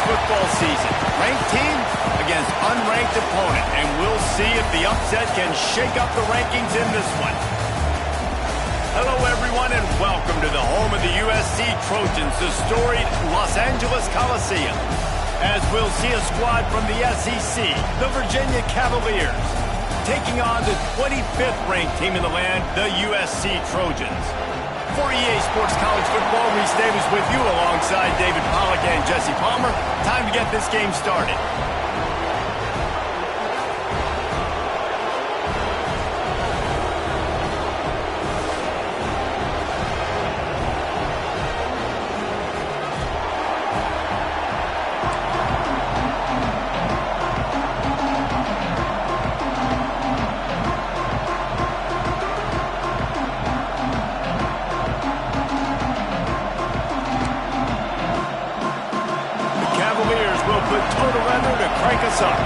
Football season. Ranked team against unranked opponent, and we'll see if the upset can shake up the rankings in this one. Hello, everyone, and welcome to the home of the USC Trojans, the storied Los Angeles Coliseum, as we'll see a squad from the SEC, the Virginia Cavaliers, taking on the 25th ranked team in the land, the USC Trojans. For EA Sports College Football, Reese Davis with you alongside David Pollack and Jesse Palmer. Time to get this game started. Total weather to crank us up.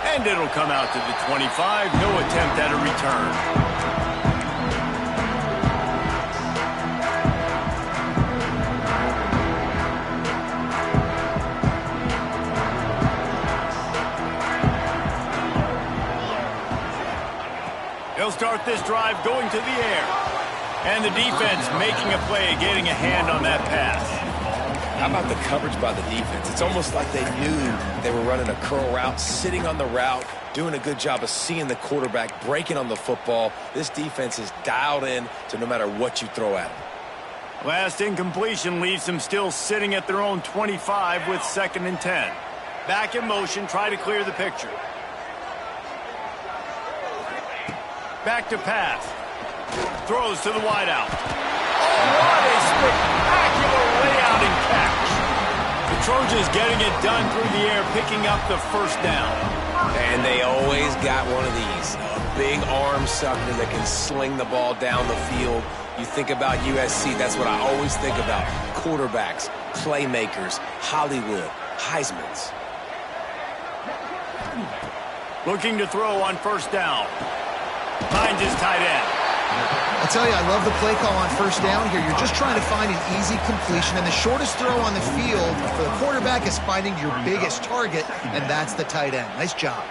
And it'll come out to the 25. No attempt at a return. They'll start this drive going to the air. And the defense making a play, getting a hand on that pass. How about the coverage by the defense? It's almost like they knew they were running a curl route, sitting on the route, doing a good job of seeing the quarterback, breaking on the football. This defense is dialed in to no matter what you throw at them. Last incompletion leaves them still sitting at their own 25 with 2nd and 10. Back in motion, try to clear the picture. Back to pass. Throws to the wideout. Oh, what a spectacular layout and catch. The Trojans getting it done through the air, picking up the first down. And they always got one of these. A big arm sucker that can sling the ball down the field. You think about USC, that's what I always think about. Quarterbacks, playmakers, Hollywood, Heismans. Looking to throw on first down. Finds his tight end. I tell you, I love the play call on first down here. You're just trying to find an easy completion, and the shortest throw on the field for the quarterback is finding your biggest target, and that's the tight end. Nice job.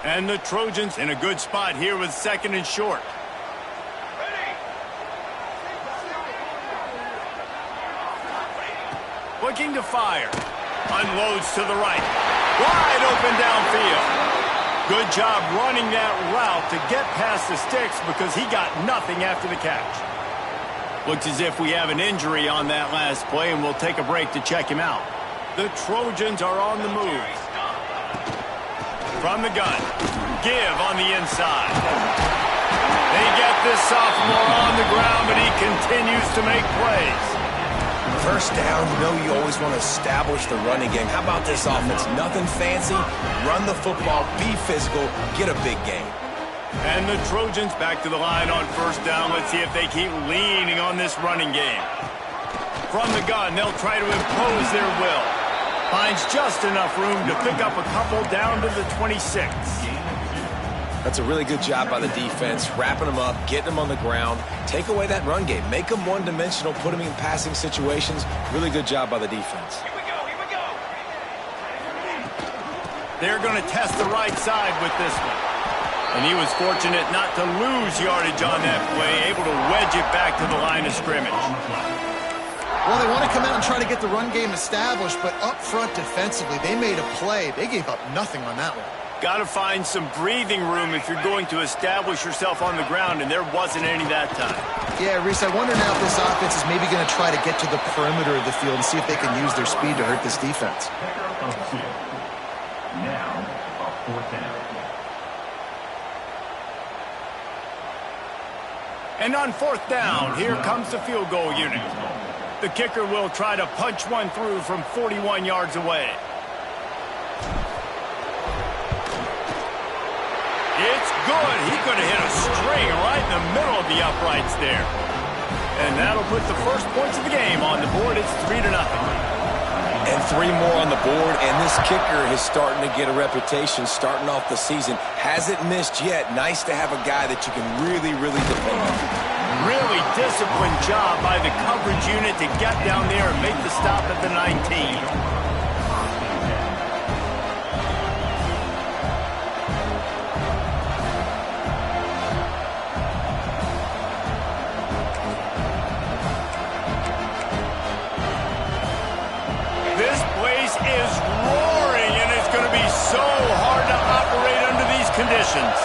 And the Trojans in a good spot here with 2nd and short. Looking to fire. Unloads to the right. Wide open downfield. Good job running that route to get past the sticks because he got nothing after the catch. Looks as if we have an injury on that last play, and we'll take a break to check him out. The Trojans are on the move. From the gun. Give on the inside. They get this sophomore on the ground, but he continues to make plays. First down, you know you always want to establish the running game. How about this offense? Nothing fancy. Run the football, be physical, get a big gain. And the Trojans back to the line on first down. Let's see if they keep leaning on this running game. From the gun, they'll try to impose their will. Finds just enough room to pick up a couple down to the 26. That's a really good job by the defense, wrapping them up, getting them on the ground. Take away that run game. Make them one-dimensional, put them in passing situations. Really good job by the defense. Here we go. They're going to test the right side with this one. And he was fortunate not to lose yardage on that play, able to wedge it back to the line of scrimmage. Well, they want to come out and try to get the run game established, but up front defensively, they made a play. They gave up nothing on that one. Got to find some breathing room if you're going to establish yourself on the ground, and there wasn't any that time. Yeah, Reese, I wonder now if this offense is maybe going to try to get to the perimeter of the field and see if they can use their speed to hurt this defense. Now, a 4th down. And on 4th down, here comes the field goal unit. The kicker will try to punch one through from 41 yards away. It's good. He could have hit a string right in the middle of the uprights there. And that'll put the first points of the game on the board. It's 3-0. And 3 more on the board, and this kicker is starting to get a reputation starting off the season. Hasn't missed yet. Nice to have a guy that you can really, really depend on. Really disciplined job by the coverage unit to get down there and make the stop at the 19. Is roaring, and it's going to be so hard to operate under these conditions.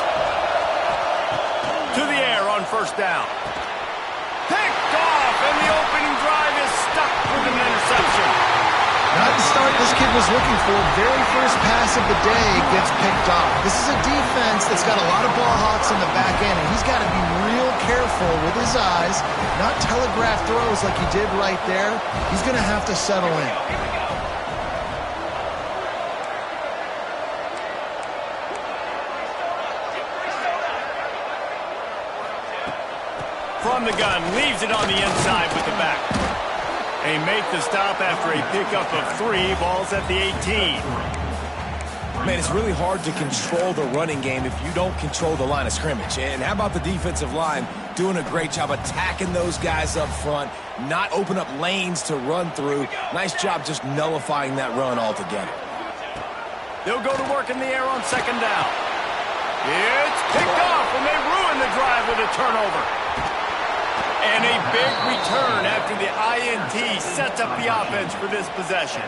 To the air on 1st down. Picked off, and the opening drive is stuck with an interception. Not the start this kid was looking for. Very first pass of the day gets picked off. This is a defense that's got a lot of ball hawks in the back end, and he's got to be real careful with his eyes, not telegraph throws like he did right there. He's going to have to settle in. From the gun, leaves it on the inside with the back. They make the stop after a pickup of 3 balls at the 18. Man, it's really hard to control the running game if you don't control the line of scrimmage. And how about the defensive line doing a great job attacking those guys up front, not open up lanes to run through. Nice job just nullifying that run altogether. They'll go to work in the air on 2nd down. It's picked off, and they ruin the drive with a turnover. And a big return after the INT sets up the offense for this possession.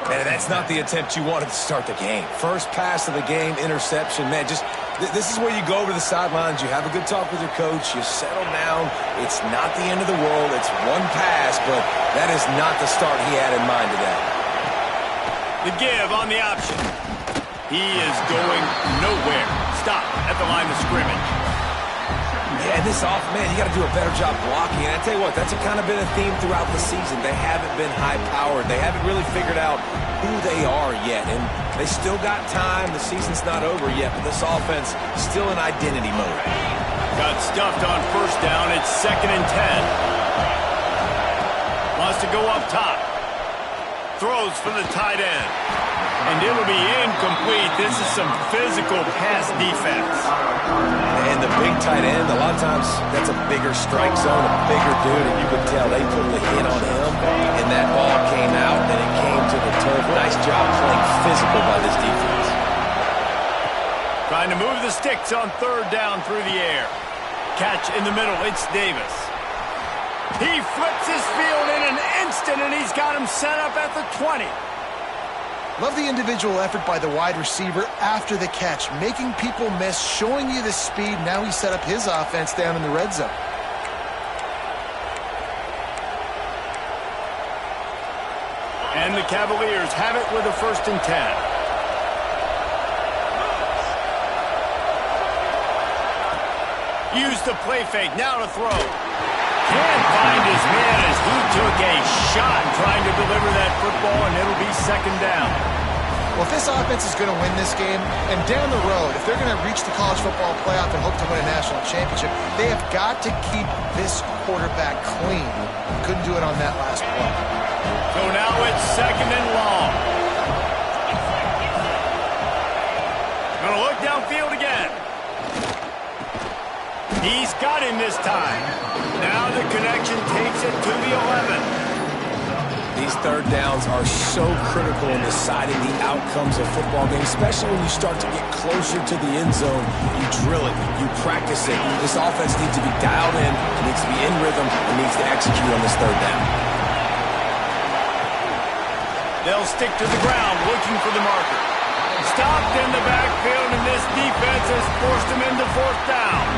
Man, that's not the attempt you wanted to start the game. First pass of the game, interception. Man, just this is where you go over the sidelines. You have a good talk with your coach. You settle down. It's not the end of the world. It's one pass, but that is not the start he had in mind today. The give on the option. He is going nowhere. Stop at the line of scrimmage. Yeah, this man, you got to do a better job blocking. And I tell you what, that's kind of been a theme throughout the season. They haven't been high-powered. They haven't really figured out who they are yet. And they still got time. The season's not over yet, but this offense still in identity mode. Got stuffed on 1st down. It's 2nd and 10. Wants to go up top. Throws for the tight end. And it'll be incomplete. This is some physical pass defense. And the big tight end, a lot of times that's a bigger strike zone, a bigger dude, and you could tell they put the hit on him, and that ball came out, and it came to the turf. Nice job playing physical by this defense. Trying to move the sticks on 3rd down through the air. Catch in the middle, it's Davis. He flips his field in an instant, and he's got him set up at the 20. Love the individual effort by the wide receiver after the catch, making people miss, showing you the speed. Now he set up his offense down in the red zone. And the Cavaliers have it with a 1st and 10. Use the play fake, now to throw. Can't find his man as he took a shot trying to deliver that football, and it'll be 2nd down. Well, if this offense is going to win this game, and down the road, if they're going to reach the college football playoff and hope to win a national championship, they have got to keep this quarterback clean. Couldn't do it on that last play. So now it's 2nd and long. Going to look downfield again. He's got him this time. Now the connection takes it to the 11. These 3rd downs are so critical in deciding the outcomes of football games, especially when you start to get closer to the end zone. You drill it, you practice it. This offense needs to be dialed in, it needs to be in rhythm, and needs to execute on this 3rd down. They'll stick to the ground looking for the marker. Stopped in the backfield, and this defense has forced him into 4th down.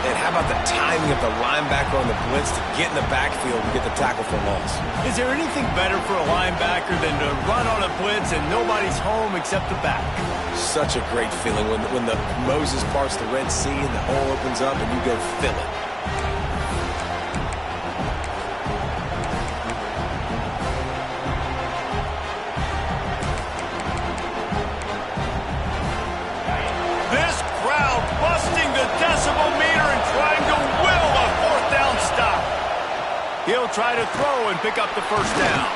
And how about the timing of the linebacker on the blitz to get in the backfield and get the tackle for loss? Is there anything better for a linebacker than to run on a blitz and nobody's home except the back? Such a great feeling when the Moses parts the Red Sea and the hole opens up and you go fill it. This crowd busting the decibel meter and trying to will a fourth down stop. He'll try to throw and pick up the first down.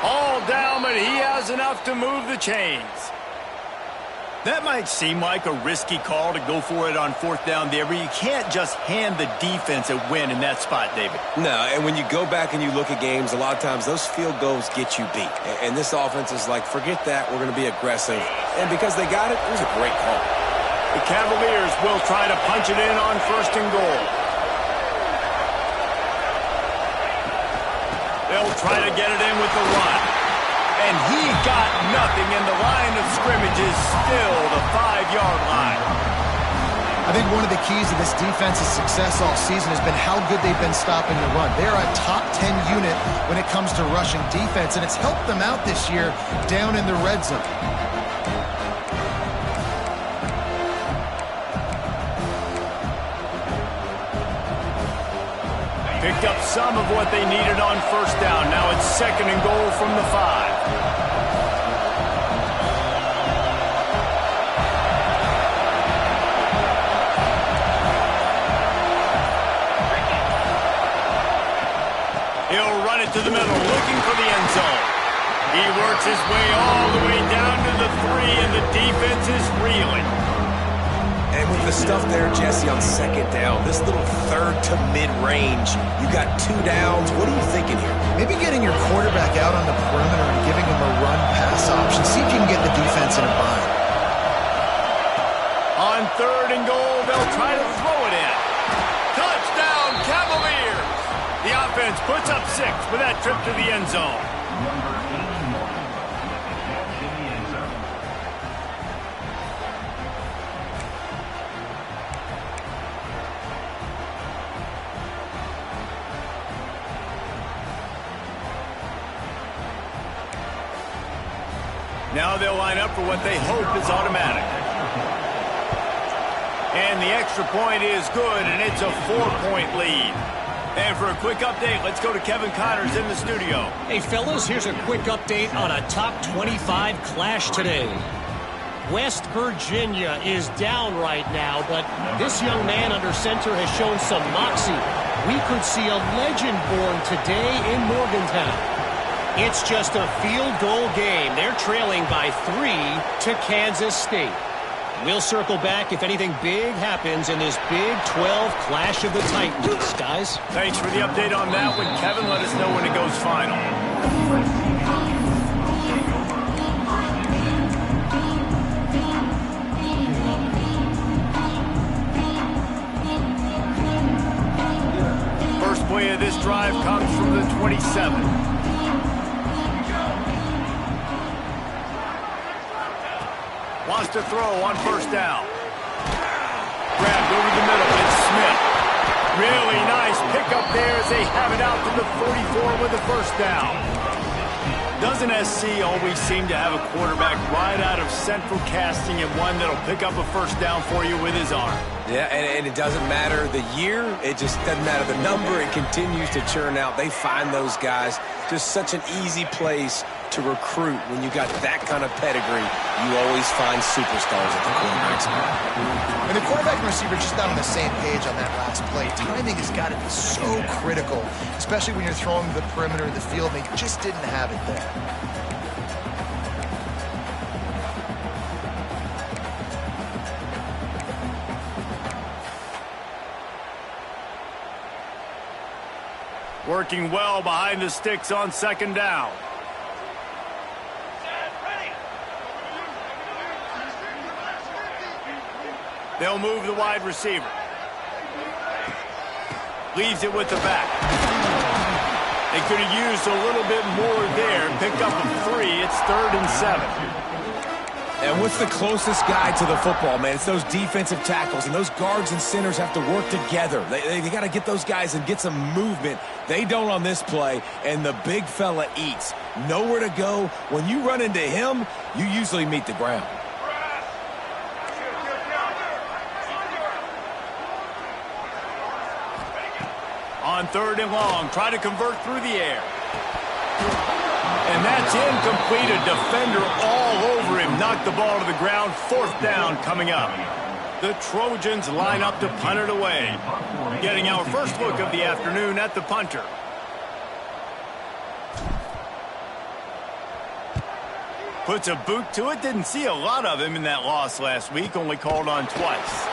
All down, but he has enough to move the chains. That might seem like a risky call to go for it on fourth down there, but you can't just hand the defense a win in that spot, David. No, and when you go back and you look at games, a lot of times those field goals get you beat. And this offense is like, forget that, we're going to be aggressive. And because they got it, it was a great call. The Cavaliers will try to punch it in on first and goal. They'll try to get it in with the run. And he got nothing, and the line of scrimmage is still the 5-yard line. I think one of the keys to this defense's success all season has been how good they've been stopping the run. They're a top 10 unit when it comes to rushing defense, and it's helped them out this year down in the red zone. Picked up some of what they needed on first down. Now it's second and goal from the 5. He'll run it to the middle, looking for the end zone. He works his way all the way down to the 3, and the defense is reeling. And with the stuff there, Jesse, on second down, this little third to mid-range, you got 2 downs. What are you thinking here? Maybe getting your quarterback out on the perimeter and giving him a run-pass option. See if you can get the defense in a bind. On third and goal, they'll try to throw it in. Touchdown, Cavaliers! The offense puts up 6 with that trip to the end zone. Number 81. Catch in the end zone. Now they'll line up for what they hope is automatic. And the extra point is good, and it's a 4-point lead. And for a quick update, let's go to Kevin Connors in the studio. Hey, fellas, here's a quick update on a top 25 clash today. West Virginia is down right now, but this young man under center has shown some moxie. We could see a legend born today in Morgantown. It's just a field goal game. They're trailing by 3 to Kansas State. We'll circle back if anything big happens in this Big 12 Clash of the Titans, guys. Thanks for the update on that one, Kevin. Let us know when it goes final. First play of this drive comes from the 27. Wants to throw on first down. Grabbed over the middle. It's Smith. Really nice pickup there as they have it out to the 44 with the first down. Doesn't SC always seem to have a quarterback right out of central casting and one that'll pick up a first down for you with his arm? Yeah, and it doesn't matter the year. It just doesn't matter the number. It continues to churn out. They find those guys. Just such an easy place to recruit. When you got that kind of pedigree, you always find superstars at the quarterback spot. And the quarterback and receiver just not on the same page on that last play. Timing has got to be so critical, especially when you're throwing the perimeter of the field. They just didn't have it there. Working well behind the sticks on second down. They'll move the wide receiver. Leaves it with the back. They could have used a little bit more there and picked up a 3. It's 3rd and 7. And what's the closest guy to the football, man? It's those defensive tackles, and those guards and centers have to work together. They got to get those guys and get some movement. They don't on this play, and the big fella eats. Nowhere to go. When you run into him, you usually meet the ground. On 3rd and long, try to convert through the air. And that's incomplete. A defender all over him. Knocked the ball to the ground. 4th down coming up. The Trojans line up to punt it away. Getting our first look of the afternoon at the punter. Puts a boot to it. Didn't see a lot of him in that loss last week. Only called on twice.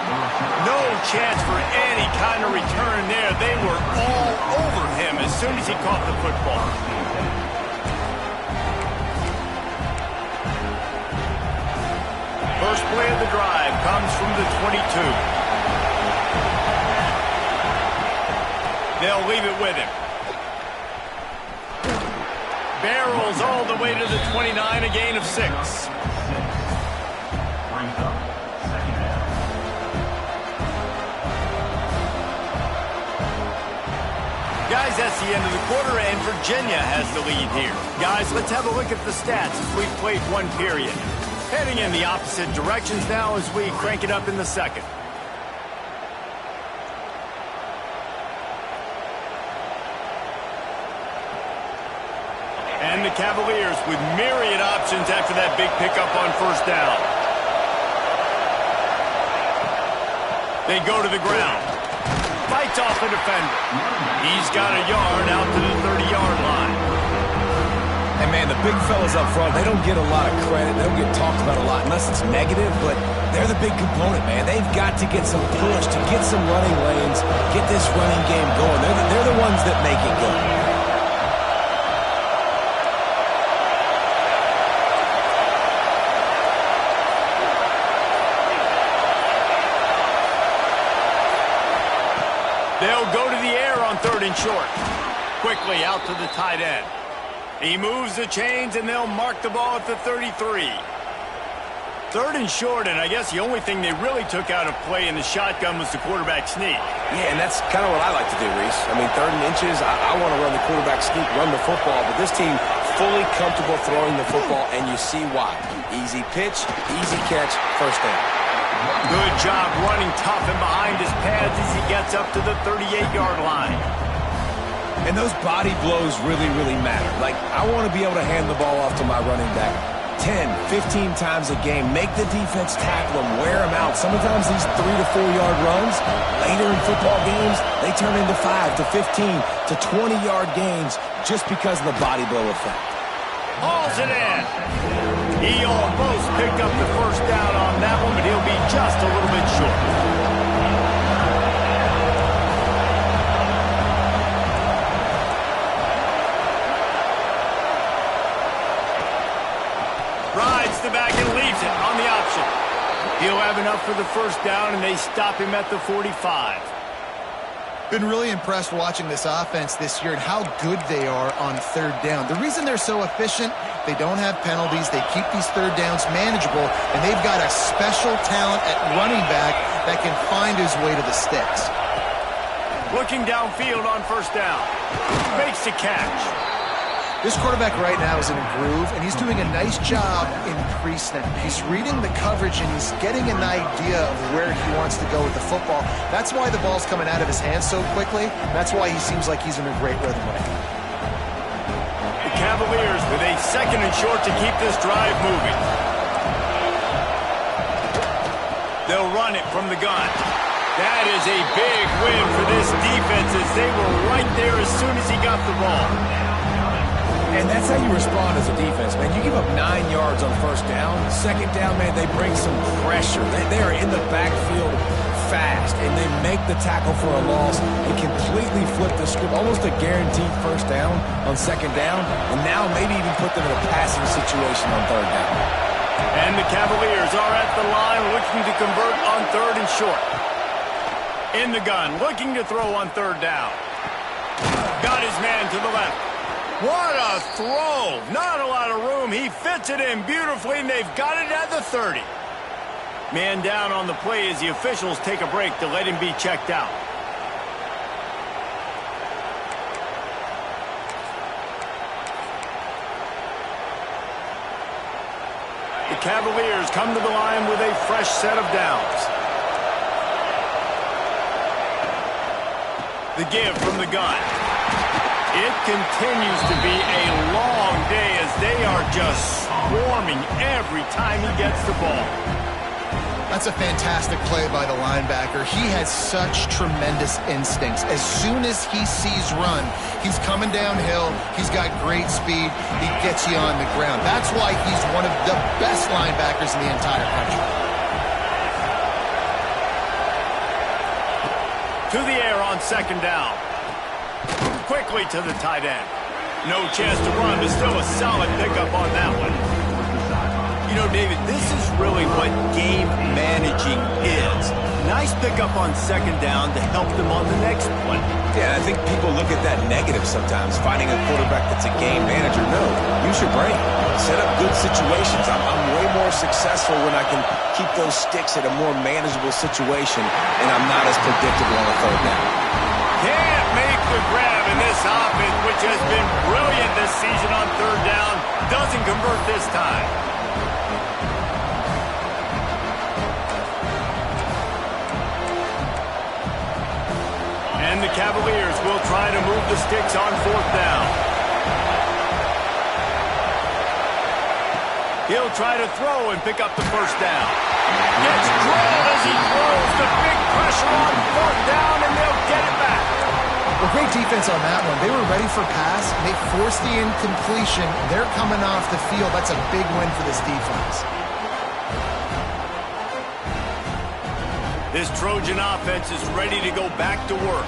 No chance for any kind of return there. They were all over him as soon as he caught the football. First play of the drive comes from the 22. They'll leave it with him. Barrels all the way to the 29, a gain of 6. Guys, that's the end of the quarter, and Virginia has the lead here. Guys, let's have a look at the stats as we've played one period. Heading in the opposite directions now as we crank it up in the second. And the Cavaliers with myriad options after that big pickup on 1st down. They go to the ground. Fights off the defender. He's got a yard out to the 30-yard line. And, man, the big fellas up front, they don't get a lot of credit. They don't get talked about a lot unless it's negative, but they're the big component, man. They've got to get some push, to get some running lanes, get this running game going. They're the ones that make it go. They'll go to the air on 3rd and short. Quickly out to the tight end. He moves the chains, and they'll mark the ball at the 33. 3rd and short, and I guess the only thing they really took out of play in the shotgun was the quarterback sneak. Yeah, and that's kind of what I like to do, Reese. I mean, 3rd and inches, I want to run the quarterback sneak, run the football, but this team fully comfortable throwing the football, and you see why. Easy pitch, easy catch, 1st down. Good job running tough and behind his pads as he gets up to the 38-yard line. And those body blows really, really matter. Like, I want to be able to hand the ball off to my running back 10, 15 times a game. Make the defense tackle them, wear them out. Sometimes these 3 to 4 yard runs, later in football games, they turn into 5 to 15 to 20-yard gains just because of the body blow effect. Hauls it in. He almost picked up the 1st down on that one, but he'll be just a little bit short. Rides the back and leaves it on the option. He'll have enough for the 1st down, and they stop him at the 45. Been really impressed watching this offense this year and how good they are on 3rd down. The reason they're so efficient, they don't have penalties, they keep these 3rd downs manageable, and they've got a special talent at running back that can find his way to the sticks. Looking downfield on 1st down. Makes the catch. This quarterback right now is in a groove, and he's doing a nice job in pre-snap. He's reading the coverage, and he's getting an idea of where he wants to go with the football. That's why the ball's coming out of his hands so quickly. That's why he seems like he's in a great rhythm right now. The Cavaliers with a 2nd and short to keep this drive moving. They'll run it from the gun. That is a big win for this defense as they were right there as soon as he got the ball. And that's how you respond as a defense, man. You give up 9 yards on 1st down. 2nd down, man, they bring some pressure. They are in the backfield fast, and they make the tackle for a loss and completely flip the script. Almost a guaranteed 1st down on 2nd down, and now maybe even put them in a passing situation on 3rd down. And the Cavaliers are at the line looking to convert on 3rd and short. In the gun, looking to throw on 3rd down. Got his man to the left. What a throw. Not a lot of room. He fits it in beautifully, and they've got it at the 30. Man down on the play as the officials take a break to let him be checked out. The Cavaliers come to the line with a fresh set of downs. The give from the gun. It continues to be a long day as they are just swarming every time he gets the ball. That's a fantastic play by the linebacker. He has such tremendous instincts. As soon as he sees run, he's coming downhill. He's got great speed. He gets you on the ground. That's why he's one of the best linebackers in the entire country. To the air on second down. Quickly to the tight end. No chance to run, but still a solid pickup on that one. You know, David, this is really what game managing is. Nice pickup on second down to help them on the next play. Yeah, I think people look at that negative sometimes, finding a quarterback that's a game manager. No, use your brain. Set up good situations. I'm way more successful when I can keep those sticks at a more manageable situation, and I'm not as predictable on a third down. Can't make the grab in this offense, which has been brilliant this season on third down. Doesn't convert this time. And the Cavaliers will try to move the sticks on fourth down. He'll try to throw and pick up the first down. Gets drilled as he throws. The big pressure on fourth down, and they'll get it back. Well, great defense on that one. They were ready for pass. They forced the incompletion. They're coming off the field. That's a big win for this defense. This Trojan offense is ready to go back to work.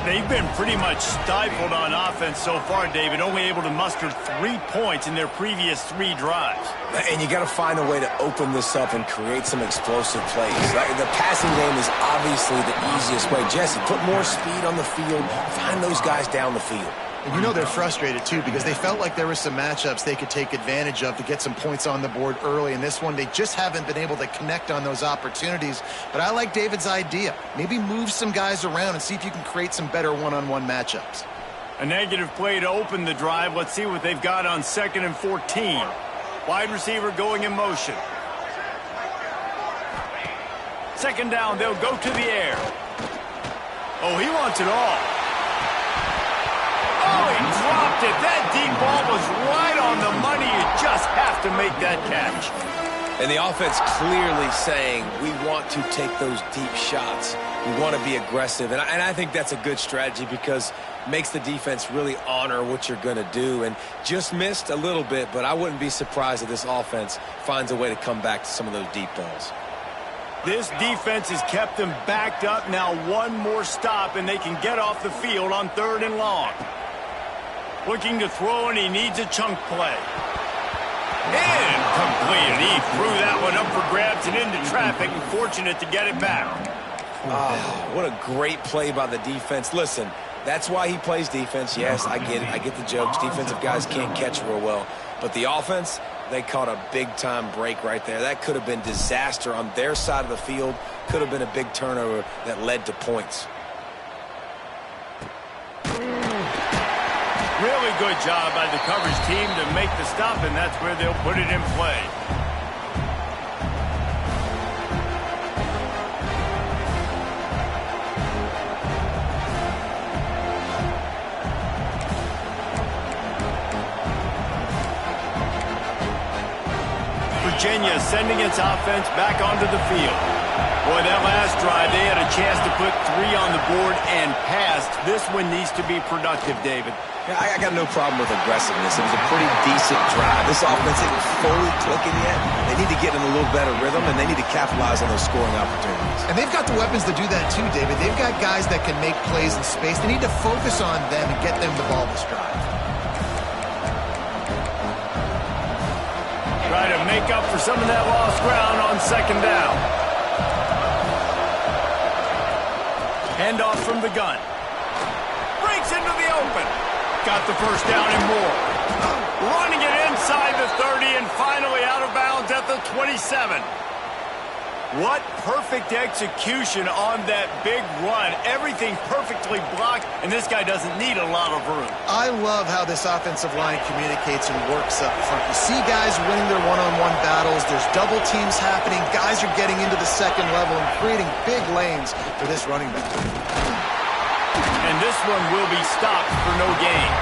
They've been pretty much stifled on offense so far, David, only able to muster 3 points in their previous 3 drives. And you got to find a way to open this up and create some explosive plays. The passing game is obviously the easiest way. Jesse, put more speed on the field. Find those guys down the field. And you know they're frustrated, too, because they felt like there were some matchups they could take advantage of to get some points on the board early. In this one, they just haven't been able to connect on those opportunities. But I like David's idea. Maybe move some guys around and see if you can create some better one-on-one matchups. A negative play to open the drive. Let's see what they've got on 2nd and 14. Wide receiver going in motion. Second down, they'll go to the air. Oh, he wants it all. Oh, he dropped it. That deep ball was right on the money. You just have to make that catch. And the offense clearly saying, we want to take those deep shots. We want to be aggressive. And I think that's a good strategy because it makes the defense really honor what you're going to do. And just missed a little bit, but I wouldn't be surprised if this offense finds a way to come back to some of those deep balls. This defense has kept them backed up. Now one more stop, and they can get off the field on 3rd and long. Looking to throw, and he needs a chunk play. Incomplete. He threw that one up for grabs and into traffic, and fortunate to get it back. Oh, what a great play by the defense. Listen, that's why he plays defense. Yes, I get it. I get the jokes. Defensive guys can't catch real well. But the offense, they caught a big-time break right there. That could have been disaster on their side of the field. Could have been a big turnover that led to points. Really good job by the coverage team to make the stop, and that's where they'll put it in play. Virginia sending its offense back onto the field. Boy, that last drive, they had a chance to put 3 on the board and passed. This one needs to be productive, David. Yeah, I got no problem with aggressiveness. It was a pretty decent drive. This offense isn't fully clicking yet. They need to get in a little better rhythm, and they need to capitalize on those scoring opportunities. And they've got the weapons to do that too, David. They've got guys that can make plays in space. They need to focus on them and get them the ball this drive. Try to make up for some of that lost ground on second down. Handoff from the gun. Breaks into the open. got the first down and more. Running it inside the 30 and finally out of bounds at the 27. What perfect execution on that big run. Everything perfectly blocked, and this guy doesn't need a lot of room. I love how this offensive line communicates and works up front. You see guys winning their one-on-one battles. There's double teams happening. Guys are getting into the second level and creating big lanes for this running back. And this one will be stopped for no gain.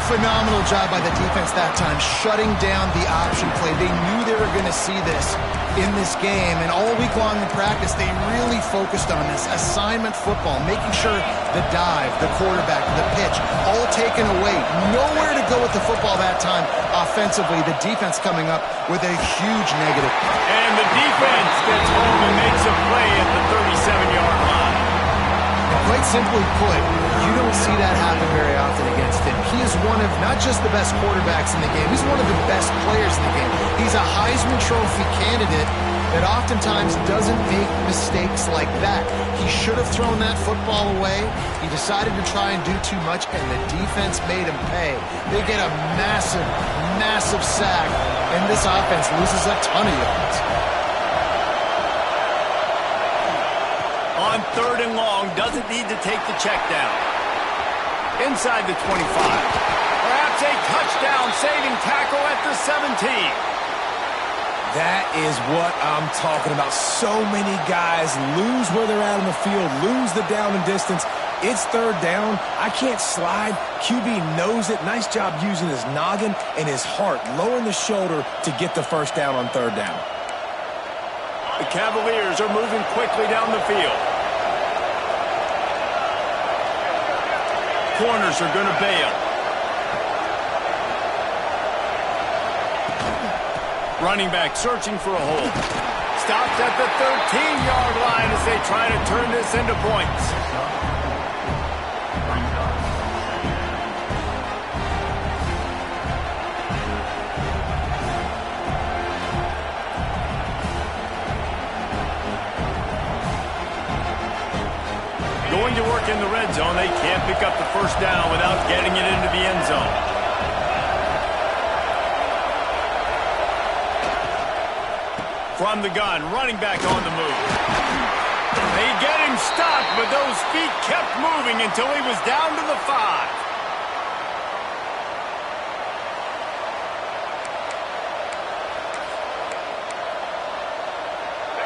Phenomenal job by the defense that time, shutting down the option play. They knew they were going to see this in this game, and all week long in practice, they really focused on this assignment football, making sure the dive, the quarterback, the pitch, all taken away. Nowhere to go with the football that time offensively. The defense coming up with a huge negative. And the defense gets home and makes a play at the 37-yard line. Quite simply put, you don't see that happen very often against him. He is one of not just the best quarterbacks in the game, he's one of the best players in the game. He's a Heisman Trophy candidate that oftentimes doesn't make mistakes like that. He should have thrown that football away. He decided to try and do too much, and the defense made him pay. They get a massive, massive sack, and this offense loses a ton of yards. On 3rd and long, doesn't need to take the check down. Inside the 25. Perhaps a touchdown-saving tackle at the 17. That is what I'm talking about. So many guys lose where they're at on the field, lose the down and distance. It's 3rd down. I can't slide. QB knows it. Nice job using his noggin and his heart, lowering the shoulder to get the first down on 3rd down. The Cavaliers are moving quickly down the field. Corners are going to bail. Running back searching for a hole. Stops at the 13-yard line as they try to turn this into points. Going to work in the red zone. They can't pick up the first down without getting it into the end zone. From the gun, running back on the move. They get him stopped, but those feet kept moving until he was down to the 5.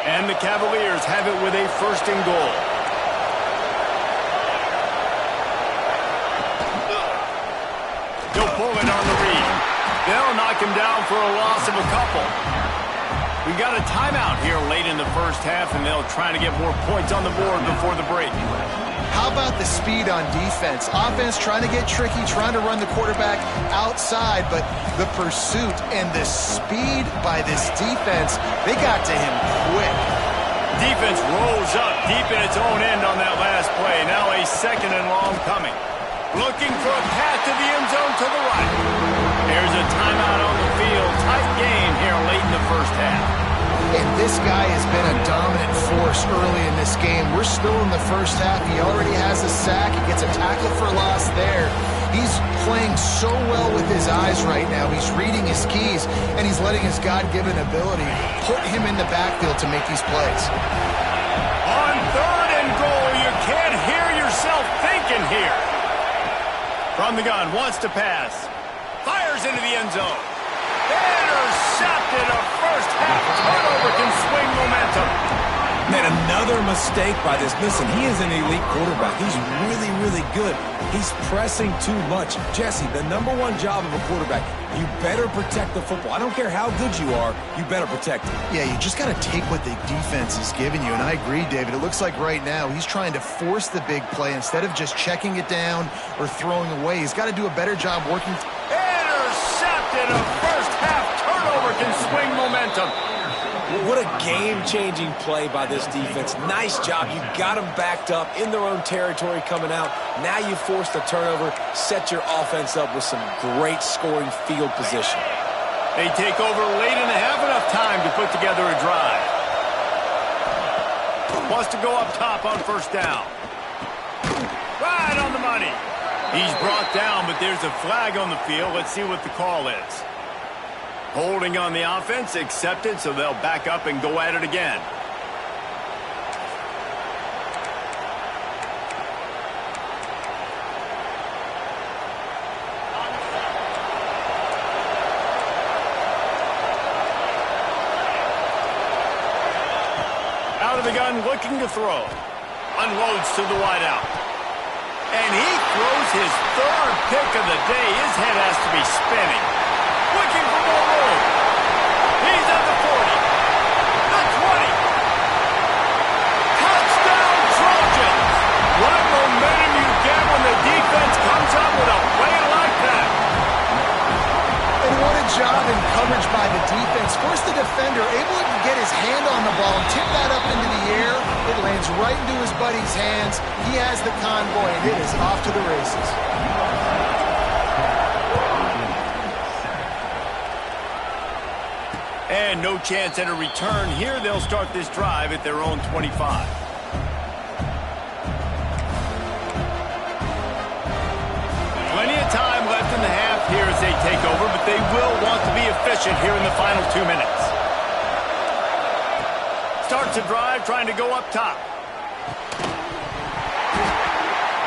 And the Cavaliers have it with a 1st and goal. He'll pull it on the read. They'll knock him down for a loss of a couple. We got a timeout here late in the first half, and they'll try to get more points on the board before the break. How about the speed on defense? Offense trying to get tricky, trying to run the quarterback outside, but the pursuit and the speed by this defense, they got to him quick. Defense rolls up deep in its own end on that last play. Now a 2nd and long coming. Looking for a path to the end zone to the right. There's a timeout on the field. Tight game here late in the first half. And this guy has been a dominant force early in this game. We're still in the first half. He already has a sack. He gets a tackle for loss there. He's playing so well with his eyes right now. He's reading his keys, and he's letting his God-given ability put him in the backfield to make these plays. On 3rd and goal, you can't hear yourself thinking here. From the gun, wants to pass. Fires into the end zone. Intercepted. A first half turnover can swing momentum. Man, another mistake by this. Listen, he is an elite quarterback. He's really, really good. He's pressing too much. Jesse, the #1 job of a quarterback, you better protect the football. I don't care how good you are, you better protect it. Yeah, you just got to take what the defense is giving you, and I agree, David. It looks like right now he's trying to force the big play instead of just checking it down or throwing away. He's got to do a better job working. Intercepted. A first half turnover can swing momentum. What a game-changing play by this defense. Nice job. You got them backed up in their own territory coming out. Now you force the turnover, set your offense up with some great scoring field position. They take over late and have enough time to put together a drive. Wants to go up top on 1st down. Right on the money. He's brought down, but there's a flag on the field. Let's see what the call is. Holding on the offense, accepted, so they'll back up and go at it again. Out of the gun, looking to throw. Unloads to the wideout. And he throws his third pick of the day. His head has to be spinning. Looking for more room. He's at the 40. The 20. Touchdown, Trojans. What momentum you get when the defense comes up with a play like that. And what a job in coverage by the defense. First, the defender able to get his hand on the ball and tip that up into the air. It lands right into his buddy's hands. He has the convoy, and it is off to the races. And no chance at a return here. They'll start this drive at their own 25. Plenty of time left in the half here as they take over, but they will want to be efficient here in the final 2 minutes. Starts a drive, trying to go up top.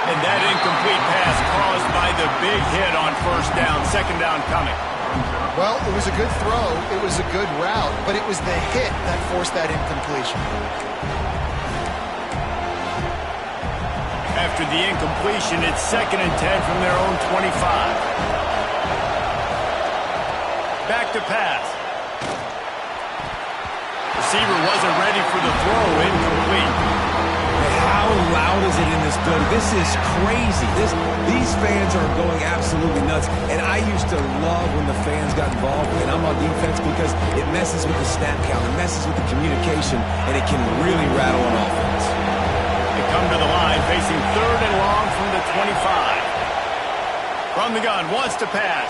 And that incomplete pass caused by the big hit on first down. Second down coming. Well, it was a good throw. It was a good route, but it was the hit that forced that incompletion. After the incompletion, it's 2nd and 10 from their own 25. Back to pass. Receiver wasn't ready for the throw. Incomplete. How loud is it in this building? This is crazy. These fans are going absolutely nuts. And I used to love when the fans got involved, and I'm on defense, because it messes with the snap count, it messes with the communication, and it can really rattle an offense. They come to the line, facing 3rd and long from the 25. From the gun, wants to pass.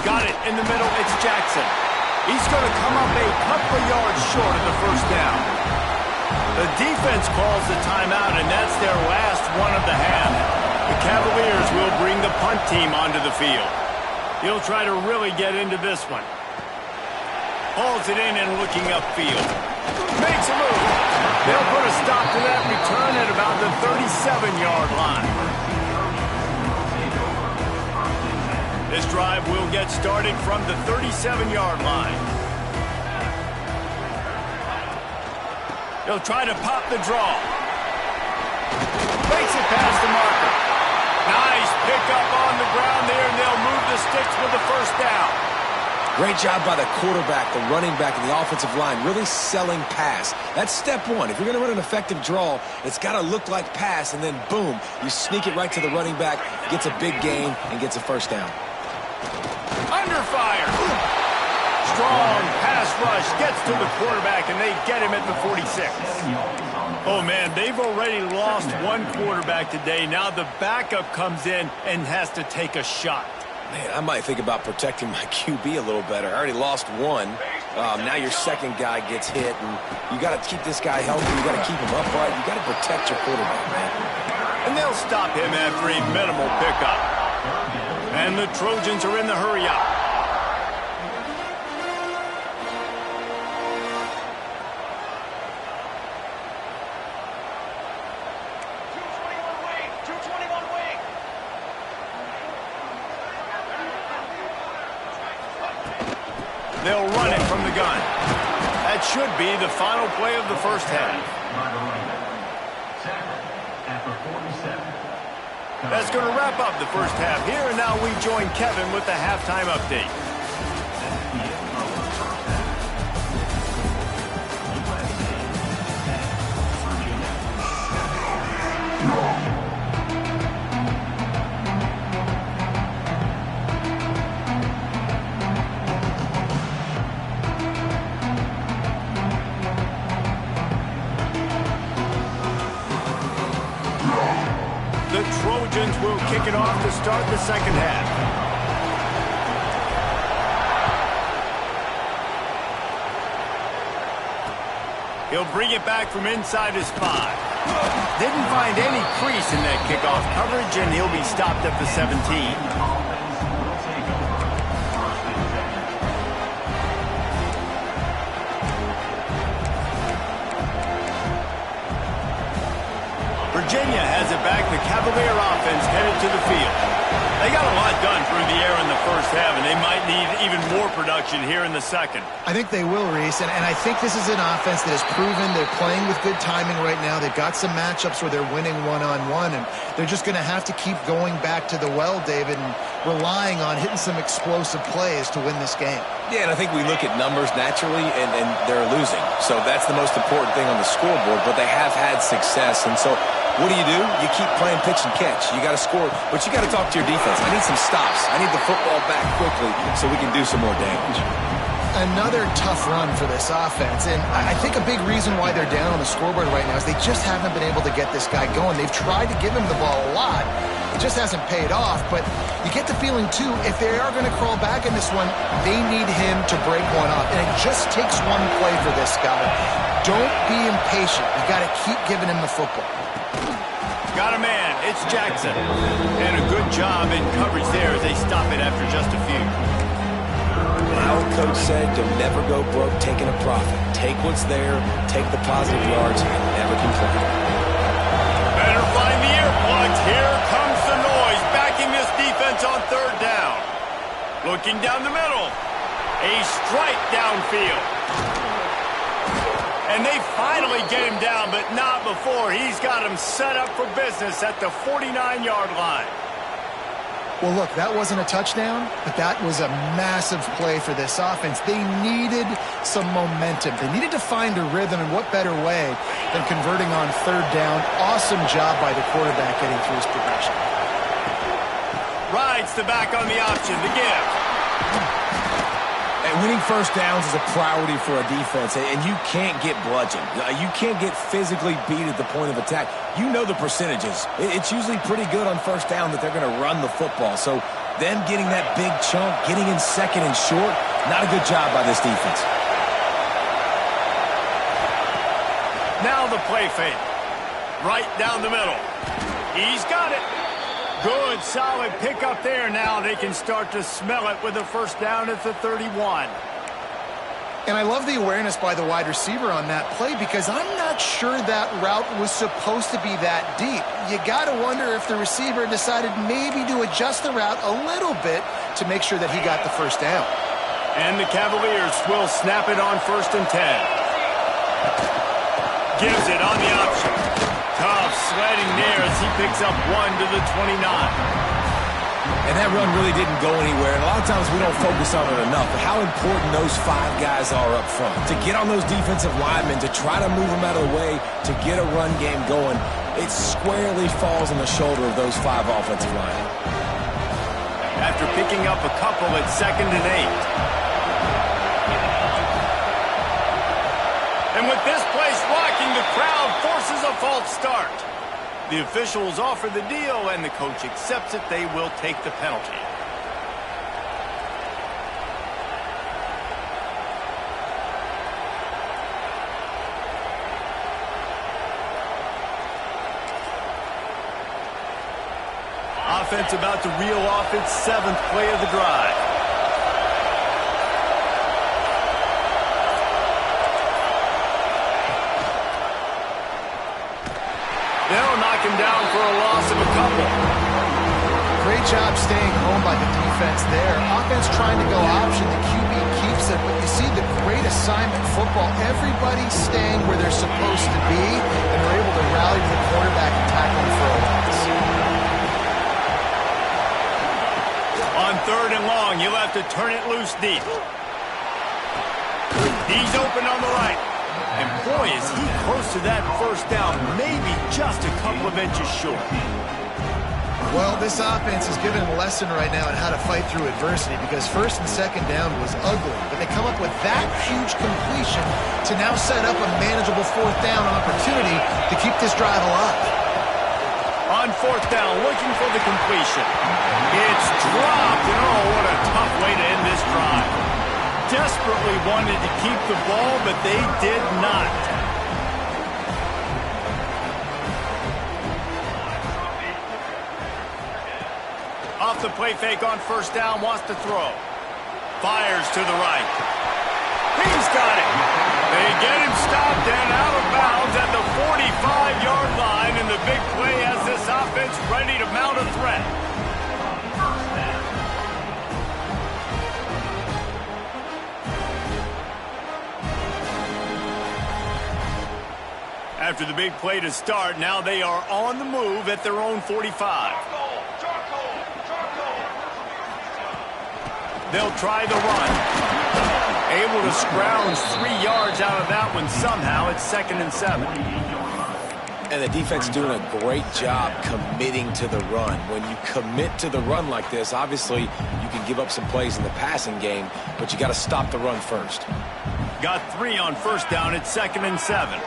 Got it in the middle, it's Jackson. He's going to come up a couple of yards short of the first down. The defense calls the timeout, and that's their last one of the half. The Cavaliers will bring the punt team onto the field. He'll try to really get into this one. Hauls it in and looking upfield. Makes a move. They'll put a stop to that return at about the 37-yard line. This drive will get started from the 37-yard line. He'll try to pop the draw. Makes it past the marker. Nice pickup on the ground there, and they'll move the sticks with the first down. Great job by the quarterback, the running back, and the offensive line, really selling pass. That's step one. If you're going to run an effective draw, it's got to look like pass, and then boom, you sneak it right to the running back, gets a big gain, and gets a first down. Under fire. Strong pass rush gets to the quarterback, and they get him at the 46. Oh, man, they've already lost one quarterback today. Now the backup comes in and has to take a shot. Man, I might think about protecting my QB a little better. I already lost one. Now your second guy gets hit, and you got to keep this guy healthy. You got to keep him upright. You got to protect your quarterback, man. And they'll stop him after a minimal pickup. And the Trojans are in the hurry-up. They'll run it from the gun. That should be the final play of the first half. That's going to wrap up the first half here, and now we join Kevin with the halftime update. The Trojans will kick it off to start the second half. He'll bring it back from inside his 5. Didn't find any crease in that kickoff coverage, and he'll be stopped at the 17. Virginia has it back. The Cavalier offense headed to the field. They got a lot done through the air in the first half, and they might need even more production here in the second. I think they will, Reese, and I think this is an offense that has proven they're playing with good timing right now. They've got some matchups where they're winning one-on-one, and they're just going to have to keep going back to the well, David, and relying on hitting some explosive plays to win this game. Yeah, and I think we look at numbers naturally, and they're losing. So that's the most important thing on the scoreboard, but they have had success, and so what do? You keep playing pitch and catch. You got to score, but you got to talk to your defense. I need some stops. I need the football back quickly so we can do some more damage. Another tough run for this offense, and I think a big reason why they're down on the scoreboard right now is they just haven't been able to get this guy going. They've tried to give him the ball a lot. It just hasn't paid off, but you get the feeling, too, if they are going to crawl back in this one, they need him to break one off, and it just takes one play for this guy. Don't be impatient. You got to keep giving him the football. Got a man. It's Jackson. And a good job in coverage there as they stop it after just a few. My old coach said, you'll never go broke taking a profit. Take what's there, take the positive yards, and never complain. Better find the earplugs. Here comes the noise, backing this defense on third down. Looking down the middle. A strike downfield. And they finally get him down, but not before. He's got him set up for business at the 49-yard line. Well, look, that wasn't a touchdown, but that was a massive play for this offense. They needed some momentum. They needed to find a rhythm, and what better way than converting on third down. Awesome job by the quarterback getting through his progression. Rides the back on the option to give. And winning first downs is a priority for a defense, and you can't get bludgeoned. You can't get physically beat at the point of attack. You know the percentages. It's usually pretty good on first down that they're going to run the football. So them getting that big chunk, getting in second and short, not a good job by this defense. Now the play fake. Right down the middle. He's got it. Good, solid pickup there. Now they can start to smell it with a first down at the 31. And I love the awareness by the wide receiver on that play because I'm not sure that route was supposed to be that deep. You got to wonder if the receiver decided maybe to adjust the route a little bit to make sure that he got the first down. And the Cavaliers will snap it on 1st and 10. Gives it on the option. Tough sledding there as he picks up 1 to the 29. And that run really didn't go anywhere. And a lot of times we don't focus on it enough. But how important those 5 guys are up front. To get on those defensive linemen, to try to move them out of the way, to get a run game going, it squarely falls on the shoulder of those 5 offensive linemen. After picking up a couple at 2nd and 8. And with this place rocking, the crowd forces a false start. The officials offer the deal, and the coach accepts it. They will take the penalty. Offense about to reel off its 7th play of the drive. They'll knock him down for a loss of a couple. Great job staying home by the defense there. Offense trying to go option. The QB keeps it, but you see the great assignment football. Everybody's staying where they're supposed to be, and they're able to rally to the quarterback and tackle him for a loss. On 3rd and long, you'll have to turn it loose deep. He's open on the right. And boy, is he close to that first down, maybe just a couple of inches short. Well, this offense is giving a lesson right now on how to fight through adversity because 1st and 2nd down was ugly, but they come up with that huge completion to now set up a manageable 4th down opportunity to keep this drive alive. On 4th down, looking for the completion. It's dropped, and oh, what a tough way to end this drive. Desperately wanted to keep the ball, but they did not. off the play fake on first down, wants to throw. Fires to the right. He's got it. They get him stopped and out of bounds at the 45-yard line, and the big play has this offense ready to mount a threat. After the big play to start, now they are on the move at their own 45. They'll try the run. Able to scrounge 3 yards out of that one somehow. It's 2nd and 7. And the defense doing a great job committing to the run. When you commit to the run like this, obviously you can give up some plays in the passing game, but you got to stop the run first. Got 3 on first down. It's 2nd and 7.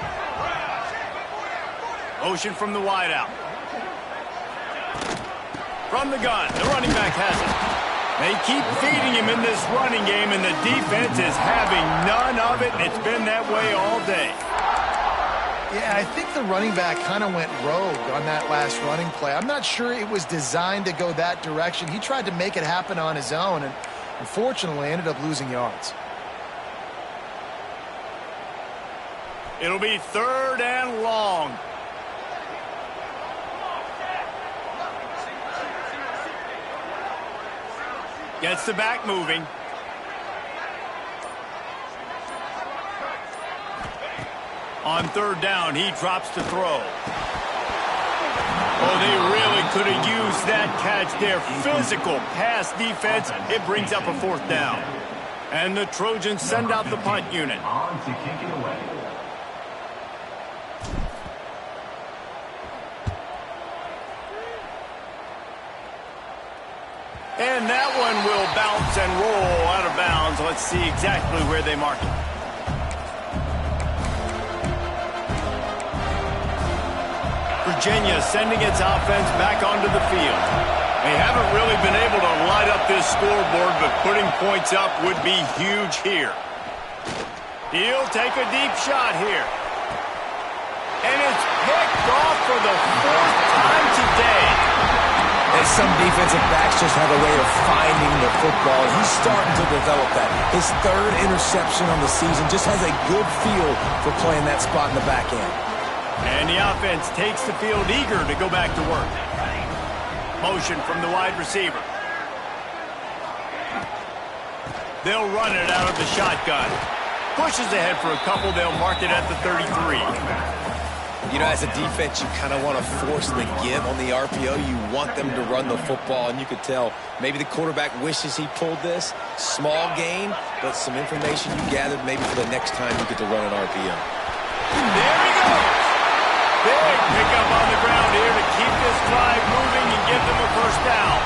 Motion from the wideout. From the gun, the running back has it. They keep feeding him in this running game, and the defense is having none of it. It's been that way all day. Yeah, I think the running back kind of went rogue on that last running play. I'm not sure it was designed to go that direction. He tried to make it happen on his own, and unfortunately ended up losing yards. It'll be 3rd and long. Gets the back moving. On 3rd down, he drops to throw. Oh, they really could have used that catch there. Physical pass defense. It brings up a 4th down. And the Trojans send out the punt unit. On to kick it away. And that one will bounce and roll out of bounds. Let's see exactly where they mark it. Virginia sending its offense back onto the field. They haven't really been able to light up this scoreboard, but putting points up would be huge here. He'll take a deep shot here. And it's picked off for the 4th time today. And some defensive backs just have a way of finding the football. He's starting to develop that. His 3rd interception on the season just has a good feel for playing that spot in the back end. And the offense takes the field eager to go back to work. Motion from the wide receiver. They'll run it out of the shotgun. Pushes ahead for a couple. They'll mark it at the 33. You know, as a defense, you kind of want to force the give on the RPO. You want them to run the football, and you could tell maybe the quarterback wishes he pulled this. Small gain, but some information you gathered maybe for the next time you get to run an RPO. There he goes. Big pickup on the ground here to keep this drive moving and give them a 1st down.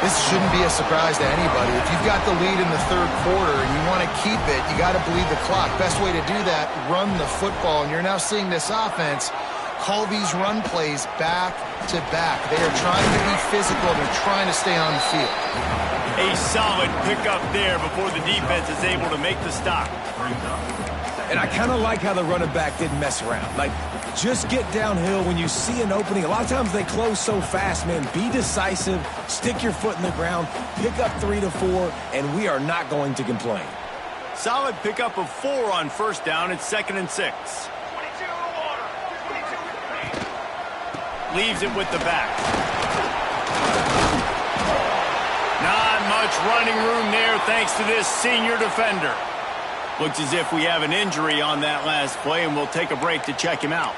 This shouldn't be a surprise to anybody. If you've got the lead in the 3rd quarter and you want to keep it, you got to bleed the clock. Best way to do that, run the football. And you're now seeing this offense call these run plays back to back. They are trying to be physical. They're trying to stay on the field. A solid pickup there before the defense is able to make the stop. And I kind of like how the running back didn't mess around. Like, just get downhill when you see an opening. A lot of times they close so fast, man. Be decisive, stick your foot in the ground, pick up 3 to 4, and we are not going to complain. Solid pickup of 4 on first down. It's 2nd and 6. Leaves it with the back. Not much running room there thanks to this senior defender. Looks as if we have an injury on that last play, and we'll take a break to check him out.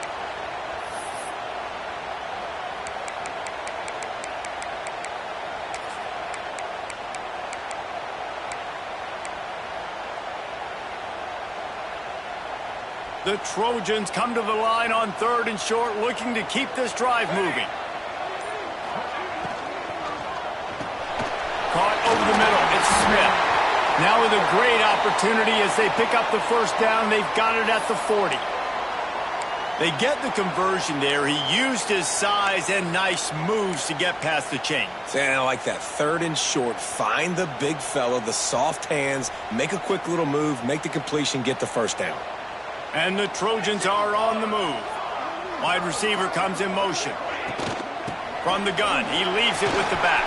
The Trojans come to the line on 3rd and short, looking to keep this drive moving. Caught over the middle. It's Smith. Now with a great opportunity as they pick up the 1st down. They've got it at the 40. They get the conversion there. He used his size and nice moves to get past the chains. And I like that. 3rd and short. Find the big fella, the soft hands, make a quick little move, make the completion, get the 1st down. And the Trojans are on the move. Wide receiver comes in motion. From the gun, he leaves it with the back.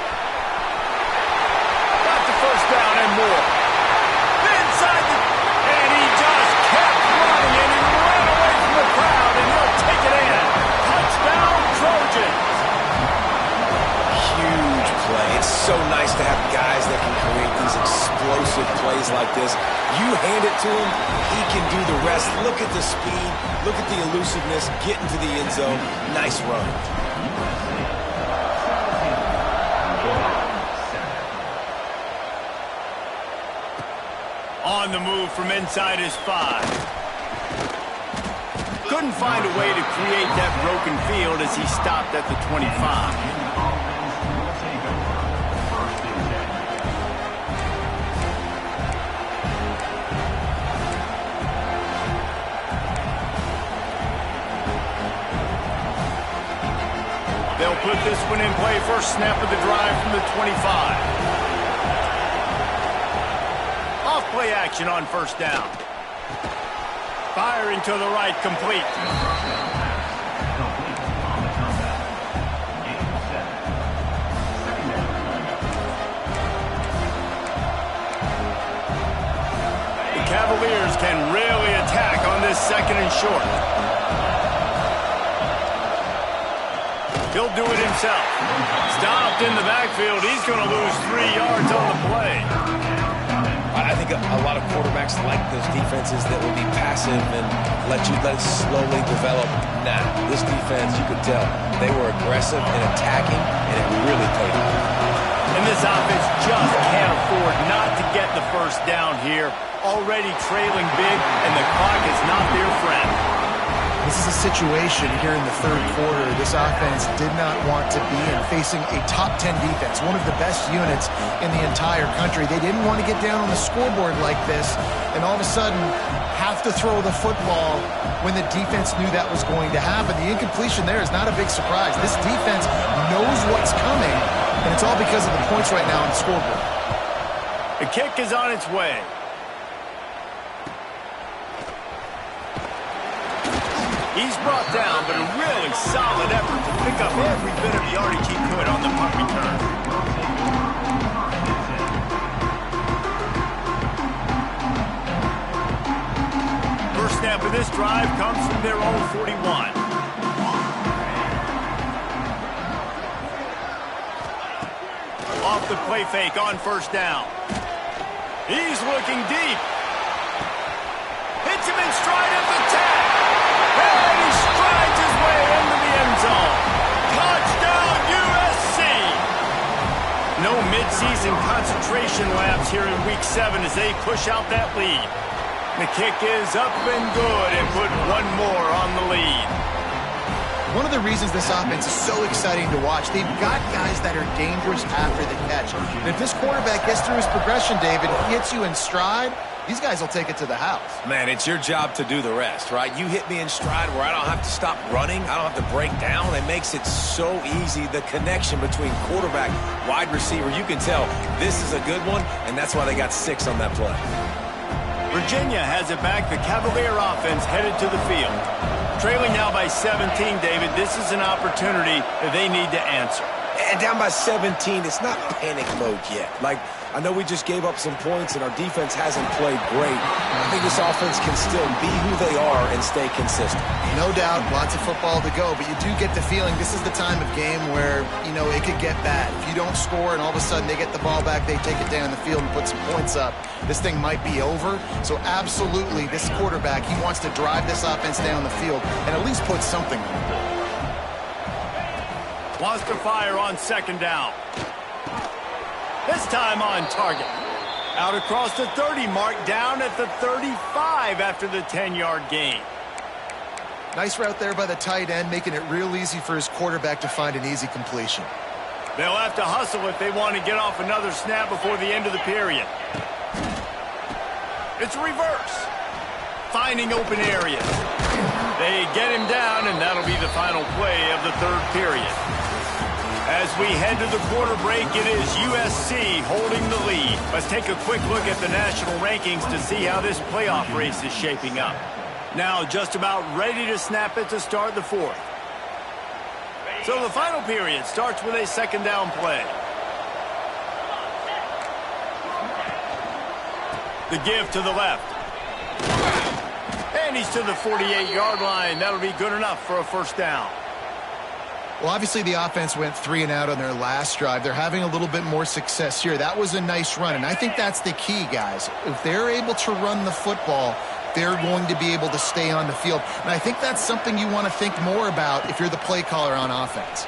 so nice to have guys that can create these explosive plays like this. You hand it to him, he can do the rest. Look at the speed, look at the elusiveness, get into the end zone. Nice run. On the move from inside his 5. Couldn't find a way to create that broken field as he stopped at the 25. They'll put this one in play. First snap of the drive from the 25. Off-play action on first down. Firing to the right, complete. The Cavaliers can really attack on this second and short. He'll do it himself. Stopped in the backfield. He's going to lose 3 yards on the play. I think a lot of quarterbacks like those defenses that will be passive and let it slowly develop. Nah, this defense, you could tell, they were aggressive and attacking, and it really paid off. And this offense just can't afford not to get the first down here. Already trailing big, and the clock is not their friend. This is a situation here in the third quarter this offense did not want to be in, facing a top 10 defense, one of the best units in the entire country. They didn't want to get down on the scoreboard like this and all of a sudden have to throw the football when the defense knew that was going to happen. The incompletion there is not a big surprise. This defense knows what's coming, and it's all because of the points right now on the scoreboard. The kick is on its way. He's brought down, but a really solid effort to pick up every bit of yardage he could on the punt return. First snap of this drive comes from their own 41. Off the play fake on first down. He's looking deep. Hits him in stride at the 10. And he strides his way into the end zone. Touchdown, USC! No midseason concentration lapse here in Week 7 as they push out that lead. The kick is up and good and put one more on the lead. One of the reasons this offense is so exciting to watch, they've got guys that are dangerous after the catch. And if this quarterback gets through his progression, David, he hits you in stride, these guys will take it to the house. Man, it's your job to do the rest, right? You hit me in stride where I don't have to stop running. I don't have to break down. It makes it so easy. The connection between quarterback, wide receiver, you can tell this is a good one, and that's why they got 6 on that play. Virginia has it back. The Cavalier offense headed to the field. Trailing now by 17, David. This is an opportunity that they need to answer. And down by 17, it's not panic mode yet. Like, I know we just gave up some points and our defense hasn't played great. I think this offense can still be who they are and stay consistent. No doubt, lots of football to go, but you do get the feeling this is the time of game where, you know, it could get bad. If you don't score and all of a sudden they get the ball back, they take it down the field and put some points up, this thing might be over. So absolutely, this quarterback, he wants to drive this offense down the field and at least put something on the board. Wants to fire on second down. This time on target. Out across the 30 mark, down at the 35 after the 10-yard gain. Nice route there by the tight end, making it real easy for his quarterback to find an easy completion. They'll have to hustle if they want to get off another snap before the end of the period. It's a reverse. Finding open areas. They get him down, and that'll be the final play of the third period. As we head to the quarter break, it is USC holding the lead. Let's take a quick look at the national rankings to see how this playoff race is shaping up. Now just about ready to snap it to start the fourth. So the final period starts with a second down play. The give to the left. And he's to the 48-yard line. That'll be good enough for a first down. Well, obviously the offense went 3 and out on their last drive. They're having a little bit more success here. That was a nice run, and I think that's the key, guys. If they're able to run the football, they're going to be able to stay on the field. And I think that's something you want to think more about if you're the play caller on offense.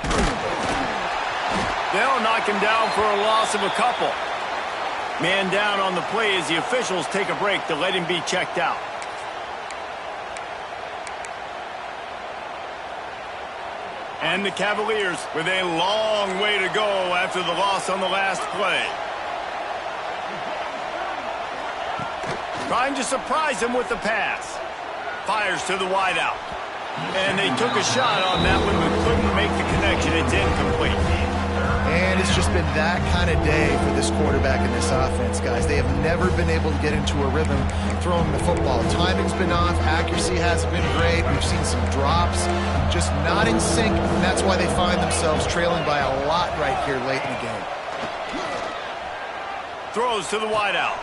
They'll knock him down for a loss of a couple. Man down on the play as the officials take a break to let him be checked out. And the Cavaliers with a long way to go after the loss on the last play. Trying to surprise him with the pass. Fires to the wideout. And they took a shot on that one but couldn't make the connection. It's incomplete. And it's just been that kind of day for this quarterback and this offense, guys. They have never been able to get into a rhythm throwing the football. Timing's been off. Accuracy hasn't been great. We've seen some drops. Just not in sync, and that's why they find themselves trailing by a lot right here late in the game. Throws to the wideout.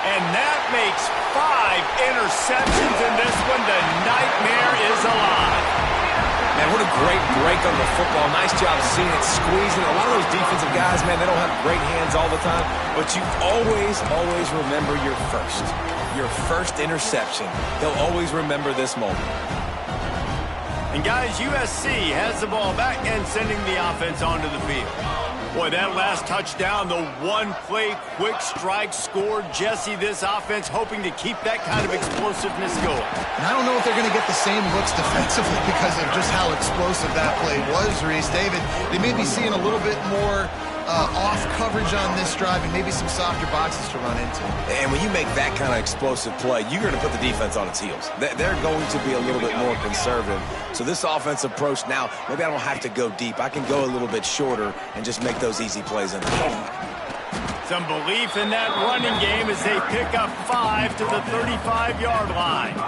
And that makes 5 interceptions in this one. The nightmare is alive. Man, what a great break on the football. Nice job seeing it, squeezing. A lot of those defensive guys, man, they don't have great hands all the time, but you always remember your first interception. They'll always remember this moment. And guys, USC has the ball back and sending the offense onto the field. Boy, that last touchdown, the one-play quick strike scored. Jesse, this offense hoping to keep that kind of explosiveness going. And I don't know if they're going to get the same looks defensively because of just how explosive that play was, Reese. David, they may be seeing a little bit more off coverage on this drive and maybe some softer boxes to run into. And when you make that kind of explosive play, you're going to put the defense on its heels. They're going to be a little bit more conservative. So this offense approach now, maybe I don't have to go deep. I can go a little bit shorter and just make those easy plays in the game. Some belief in that running game as they pick up 5 to the 35-yard line.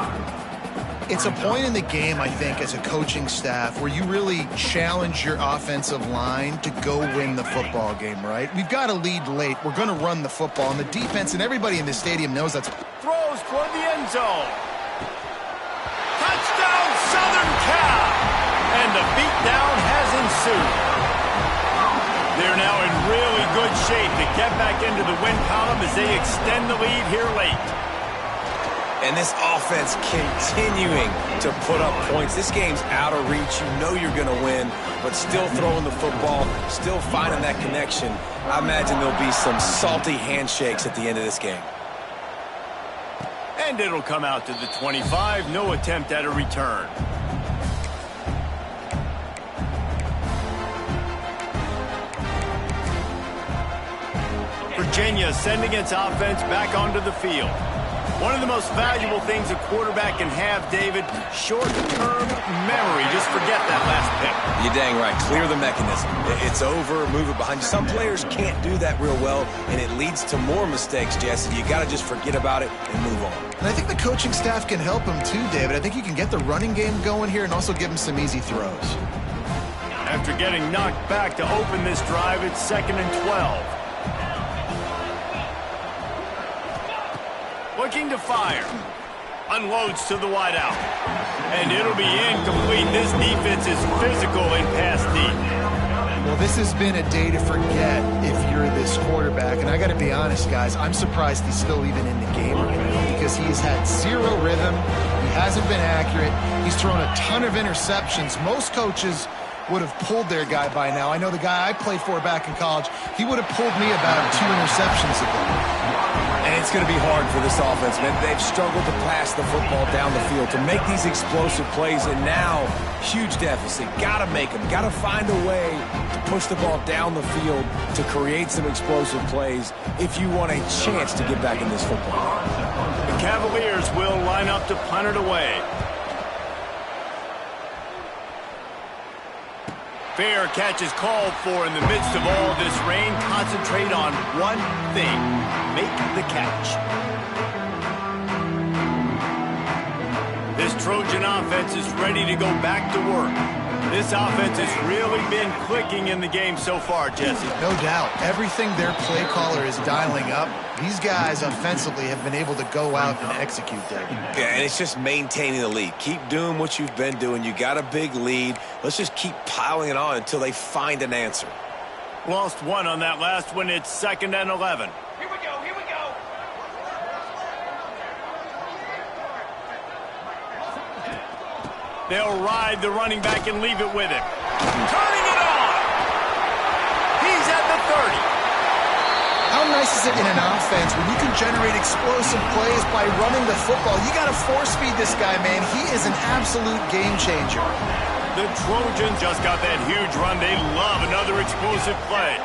It's a point in the game, I think, as a coaching staff where you really challenge your offensive line to go win the football game, right? We've got a lead late. We're going to run the football. And the defense and everybody in this stadium knows that's... Throws toward the end zone. Touchdown, Southern Cal! And the beatdown has ensued. They're now in really good shape to get back into the win column as they extend the lead here late. And this offense continuing to put up points. This game's out of reach. You know you're going to win, but still throwing the football, still finding that connection. I imagine there'll be some salty handshakes at the end of this game. And it'll come out to the 25. No attempt at a return. Virginia sending its offense back onto the field. One of the most valuable things a quarterback can have, David, short-term memory. Just forget that last pick. You're dang right. Clear the mechanism. It's over, move it behind you. Some players can't do that real well, and it leads to more mistakes, Jesse. You got to just forget about it and move on. And I think the coaching staff can help him too, David. I think you can get the running game going here and also give him some easy throws. After getting knocked back to open this drive, it's 2nd and 12. Looking to fire. Unloads to the wideout. And it'll be incomplete. This defense is physical in pass deep. Well, this has been a day to forget if you're this quarterback. And I got to be honest, guys, I'm surprised he's still even in the game right now because he has had zero rhythm. He hasn't been accurate. He's thrown a ton of interceptions. Most coaches would have pulled their guy by now. I know the guy I played for back in college, he would have pulled me about 2 interceptions ago. And it's going to be hard for this offense, man. They've struggled to pass the football down the field, to make these explosive plays, and now, huge deficit. Got to make them. Got to find a way to push the ball down the field to create some explosive plays if you want a chance to get back in this football. The Cavaliers will line up to punt it away. Fair catch is called for in the midst of all this rain. Concentrate on one thing. Make the catch. This Trojan offense is ready to go back to work. This offense has really been clicking in the game so far, Jesse. No doubt. Everything their play caller is dialing up, these guys offensively have been able to go out and execute that. Yeah, and it's just maintaining the lead. Keep doing what you've been doing. You got a big lead. Let's just keep piling it on until they find an answer. Lost one on that last one. It's 2nd and 11. Here we go, here we go. They'll ride the running back and leave it with him. Turning it on. He's at the 30. How nice is it in an offense when you can generate explosive plays by running the football? You got to force feed this guy, man. He is an absolute game changer. The Trojans just got that huge run. They love another explosive play.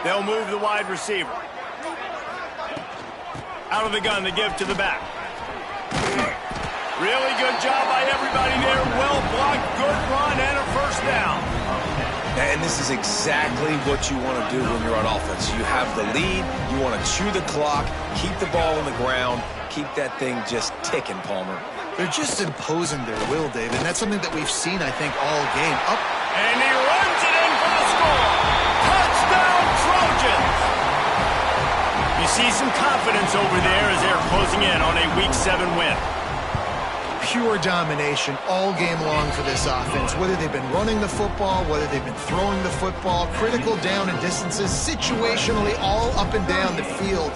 They'll move the wide receiver. Out of the gun, they give to the back. Really good job by everybody there. Well blocked, good run, and a first down. And this is exactly what you want to do when you're on offense. You have the lead. You want to chew the clock, keep the ball on the ground, keep that thing just ticking, Palmer. They're just imposing their will, David, and that's something that we've seen, I think, all game. Up. And he runs it in for the score. Touchdown, Trojans. You see some confidence over there as they're closing in on a Week 7 win. Pure domination all game long for this offense. Whether they've been running the football, whether they've been throwing the football, critical down and distances, situationally all up and down the field.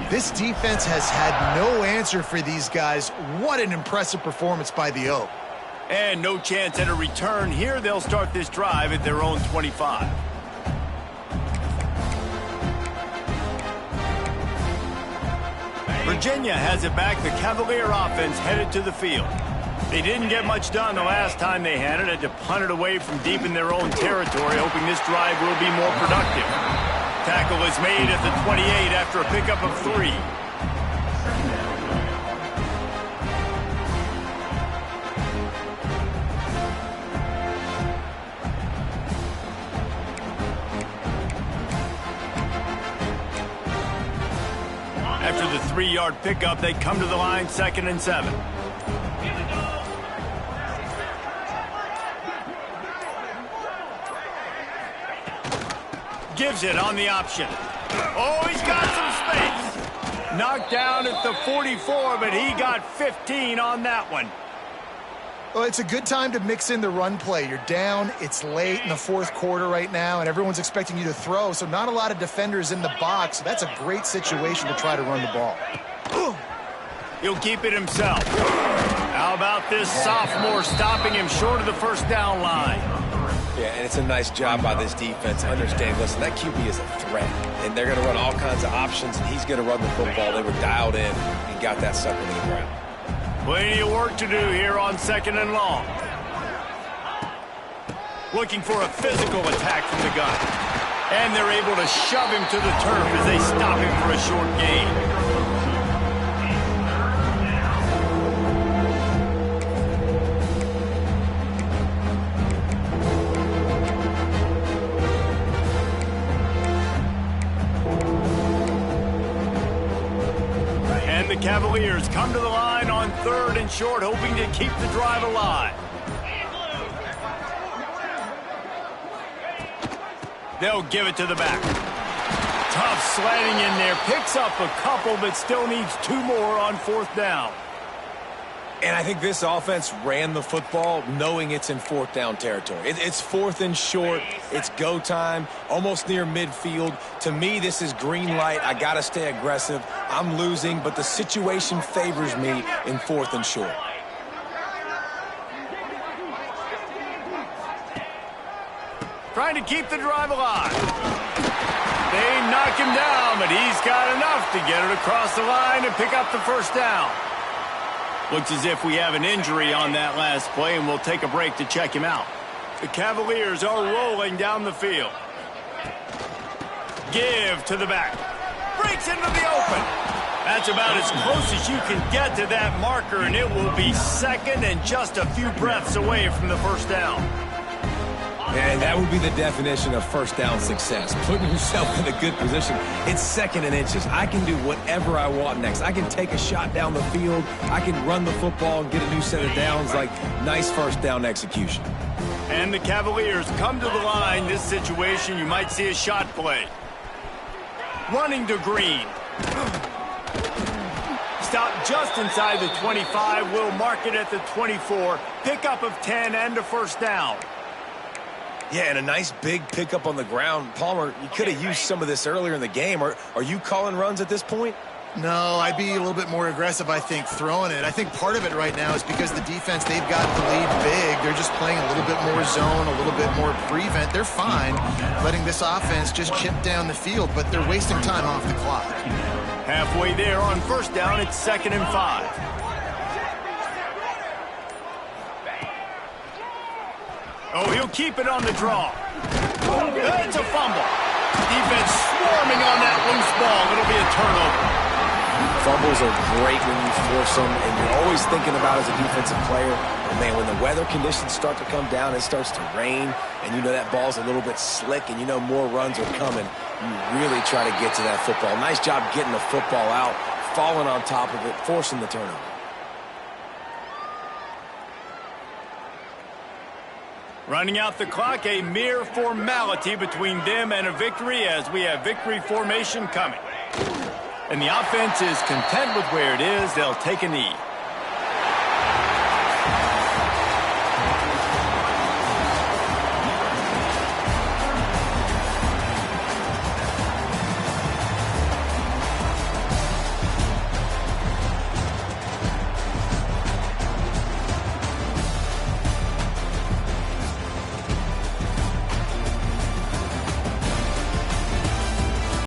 This defense has had no answer for these guys. What an impressive performance by the Oak. And no chance at a return here. They'll start this drive at their own 25. Virginia has it back. The Cavalier offense headed to the field. They didn't get much done the last time they had it. Had to punt it away from deep in their own territory, hoping this drive will be more productive. Tackle is made at the 28 after a pickup of 3. After the 3-yard pickup, they come to the line, 2nd and 7. Gives it on the option. Oh, he's got some space. Knocked down at the 44, but he got 15 on that one. Well, it's a good time to mix in the run play. You're down, it's late in the 4th quarter right now, and everyone's expecting you to throw, so not a lot of defenders in the box. So that's a great situation to try to run the ball. He'll keep it himself. How about this sophomore stopping him short of the first down line? Yeah, and it's a nice job by this defense. Understand, listen, that QB is a threat, and they're going to run all kinds of options, and he's going to run the football. They were dialed in and got that sucker to the ground. Plenty of work to do here on 2nd and long. Looking for a physical attack from the gun. And they're able to shove him to the turf as they stop him for a short gain. And the Cavaliers come to the line on 3rd and short, hoping to keep the drive alive. They'll give it to the back. Tough slanting in there. Picks up a couple, but still needs 2 more on 4th down. And I think this offense ran the football knowing it's in 4th down territory. It's 4th and short. It's go time, almost near midfield. To me, this is green light. I got to stay aggressive. I'm losing, but the situation favors me in 4th and short. Trying to keep the drive alive. They knock him down, but he's got enough to get it across the line and pick up the first down. Looks as if we have an injury on that last play, and we'll take a break to check him out. The Cavaliers are rolling down the field. Give to the back. Breaks into the open. That's about as close as you can get to that marker, and it will be 2nd and just a few breaths away from the first down. And that would be the definition of first down success. Putting yourself in a good position. It's 2nd and inches. I can do whatever I want next. I can take a shot down the field. I can run the football and get a new set of downs. Like, nice first down execution. And the Cavaliers come to the line. This situation, you might see a shot play. Running to Green. Stop just inside the 25. We'll mark it at the 24. Pickup of 10 and a first down. Yeah, and a nice big pickup on the ground. Palmer, you could have used some of this earlier in the game. Are you calling runs at this point? No, I'd be a little bit more aggressive, I think, throwing it. I think part of it right now is because the defense, they've got the lead big. They're just playing a little bit more zone, a little bit more prevent. They're fine letting this offense just chip down the field, but they're wasting time off the clock. Halfway there on first down, it's 2nd and 5. Oh, he'll keep it on the draw. It's a fumble. Defense swarming on that loose ball. It'll be a turnover. Fumbles are great when you force them, and you're always thinking about as a defensive player, but man, when the weather conditions start to come down, it starts to rain, and you know that ball's a little bit slick, and you know more runs are coming, you really try to get to that football. Nice job getting the football out, falling on top of it, forcing the turnover. Running out the clock, a mere formality between them and a victory as we have victory formation coming. And the offense is content with where it is. They'll take a knee.